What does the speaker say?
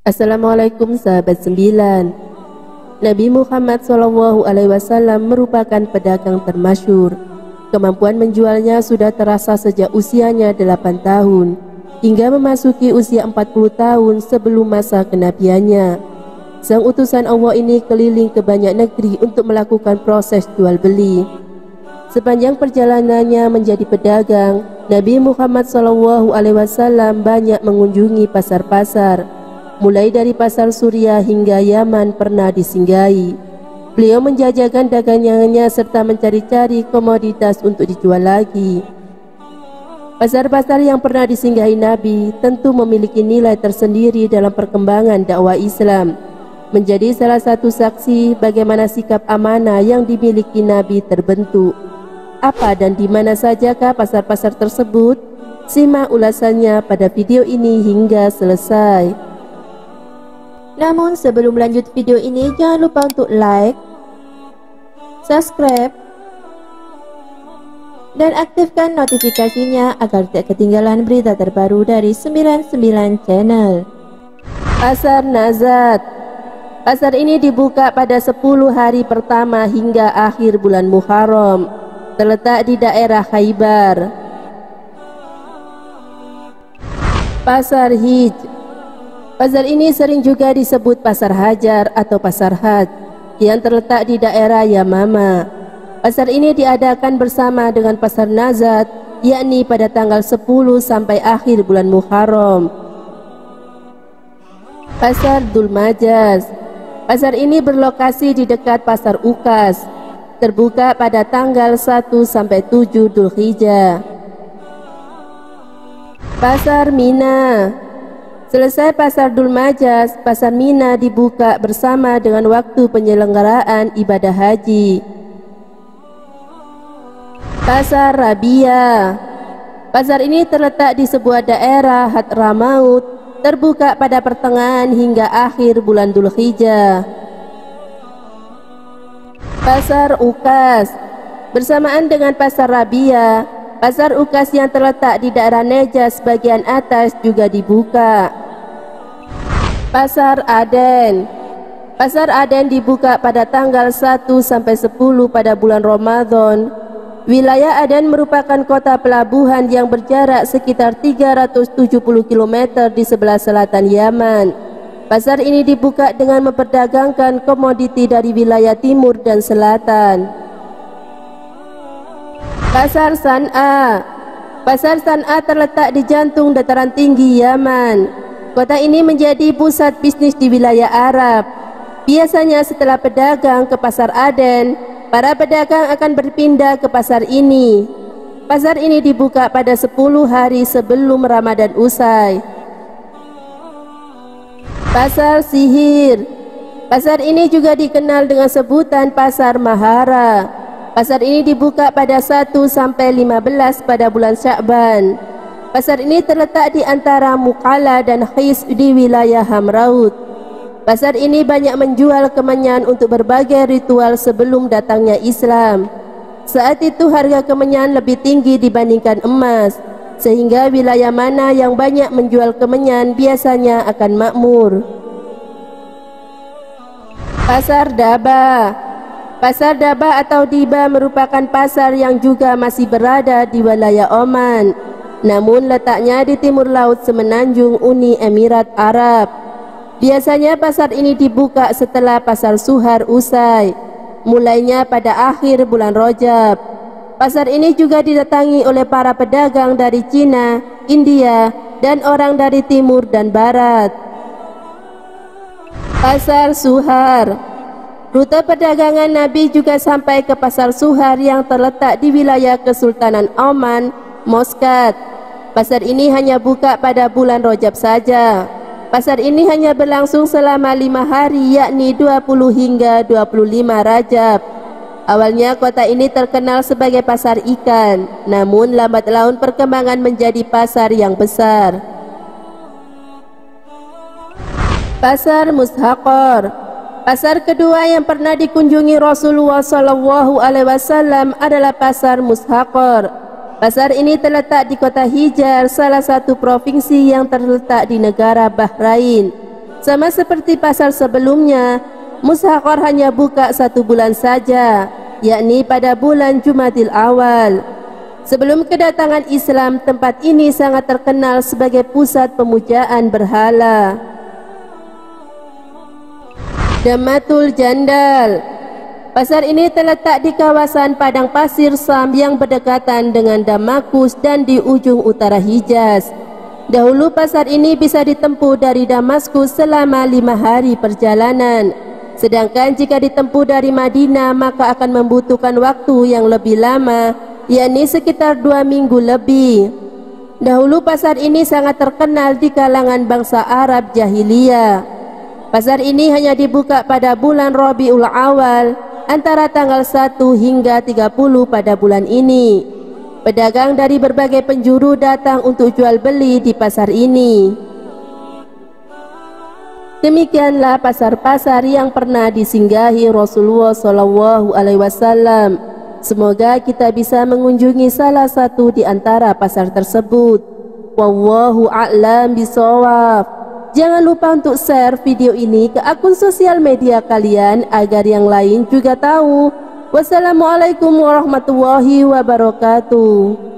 Assalamualaikum sahabat sembilan. Nabi Muhammad SAW merupakan pedagang termasyhur. Kemampuan menjualnya sudah terasa sejak usianya 8 tahun hingga memasuki usia 40 tahun sebelum masa kenabiannya. Sang utusan Allah ini keliling ke banyak negeri untuk melakukan proses jual beli. Sepanjang perjalanannya menjadi pedagang, Nabi Muhammad SAW banyak mengunjungi pasar-pasar. Mulai dari pasar Suriah hingga Yaman pernah disinggahi. Beliau menjajakan dagangannya serta mencari-cari komoditas untuk dijual lagi. Pasar-pasar yang pernah disinggahi Nabi tentu memiliki nilai tersendiri dalam perkembangan dakwah Islam. Menjadi salah satu saksi bagaimana sikap amanah yang dimiliki Nabi terbentuk. Apa dan di mana sajakah pasar-pasar tersebut? Simak ulasannya pada video ini hingga selesai. Namun sebelum lanjut video ini, jangan lupa untuk like, subscribe, dan aktifkan notifikasinya agar tidak ketinggalan berita terbaru dari 99 Channel. Pasar Nazat. Pasar ini dibuka pada 10 hari pertama hingga akhir bulan Muharram. Terletak di daerah Khaybar. Pasar Hij. Pasar ini sering juga disebut Pasar Hajar atau Pasar Had yang terletak di daerah Yamama. Pasar ini diadakan bersama dengan Pasar Nazat, yakni pada tanggal 10 sampai akhir bulan Muharram. Pasar Dulmajas. Pasar ini berlokasi di dekat Pasar Ukas, terbuka pada tanggal 1 sampai 7 Dzulhijjah. Pasar Mina. Selesai Pasar Dulmajas, Pasar Mina dibuka bersama dengan waktu penyelenggaraan ibadah haji. Pasar Rabia. Pasar ini terletak di sebuah daerah Hadramaut, terbuka pada pertengahan hingga akhir bulan Dzulhijjah. Pasar Ukas. Bersamaan dengan Pasar Rabia, Pasar Ukas yang terletak di daerah Nejas bagian atas juga dibuka. Pasar Aden. Pasar Aden dibuka pada tanggal 1 sampai 10 pada bulan Ramadan. Wilayah Aden merupakan kota pelabuhan yang berjarak sekitar 370 km di sebelah selatan Yaman. Pasar ini dibuka dengan memperdagangkan komoditi dari wilayah timur dan selatan. Pasar San'a. Pasar San'a terletak di jantung dataran tinggi Yaman. Kota ini menjadi pusat bisnis di wilayah Arab. Biasanya setelah pedagang ke Pasar Aden, para pedagang akan berpindah ke pasar ini. Pasar ini dibuka pada 10 hari sebelum Ramadan usai. Pasar Sihir. Pasar ini juga dikenal dengan sebutan Pasar Mahara. Pasar ini dibuka pada 1 sampai 15 pada bulan Sya'ban. Pasar ini terletak di antara Muqalla dan Khis di wilayah Hamraut. Pasar ini banyak menjual kemenyan untuk berbagai ritual sebelum datangnya Islam. Saat itu harga kemenyan lebih tinggi dibandingkan emas, sehingga wilayah mana yang banyak menjual kemenyan biasanya akan makmur. Pasar Daba. Pasar Daba atau Diba merupakan pasar yang juga masih berada di wilayah Oman. Namun letaknya di timur laut semenanjung Uni Emirat Arab. Biasanya pasar ini dibuka setelah Pasar Suhar usai, mulainya pada akhir bulan Rajab. Pasar ini juga didatangi oleh para pedagang dari Cina, India, dan orang dari timur dan barat. Pasar Suhar. Rute perdagangan Nabi juga sampai ke Pasar Suhar yang terletak di wilayah Kesultanan Oman, Muscat. Pasar ini hanya buka pada bulan Rajab saja. Pasar ini hanya berlangsung selama 5 hari, yakni 20 hingga 25 Rajab. Awalnya kota ini terkenal sebagai pasar ikan, namun lambat laun perkembangan menjadi pasar yang besar. Pasar Mushaqor. Pasar kedua yang pernah dikunjungi Rasulullah SAW adalah Pasar Mushaqor. Pasar ini terletak di kota Hijar, salah satu provinsi yang terletak di negara Bahrain. Sama seperti pasar sebelumnya, Mushaqar hanya buka 1 bulan saja, yakni pada bulan Jumadil Awal. Sebelum kedatangan Islam, tempat ini sangat terkenal sebagai pusat pemujaan berhala. Damatul Jandal. Pasar ini terletak di kawasan padang pasir Sam yang berdekatan dengan Damaskus dan di ujung utara Hijaz. Dahulu pasar ini bisa ditempuh dari Damaskus selama 5 hari perjalanan. Sedangkan jika ditempuh dari Madinah maka akan membutuhkan waktu yang lebih lama, yakni sekitar 2 minggu lebih. Dahulu pasar ini sangat terkenal di kalangan bangsa Arab jahiliyah. Pasar ini hanya dibuka pada bulan Rabiul Awal antara tanggal 1 hingga 30 pada bulan ini. Pedagang dari berbagai penjuru datang untuk jual beli di pasar ini. Demikianlah pasar-pasar yang pernah disinggahi Rasulullah SAW. Semoga kita bisa mengunjungi salah satu di antara pasar tersebut. Wallahu a'lam bishawab. Jangan lupa untuk share video ini ke akun sosial media kalian agar yang lain juga tahu. Wassalamualaikum warahmatullahi wabarakatuh.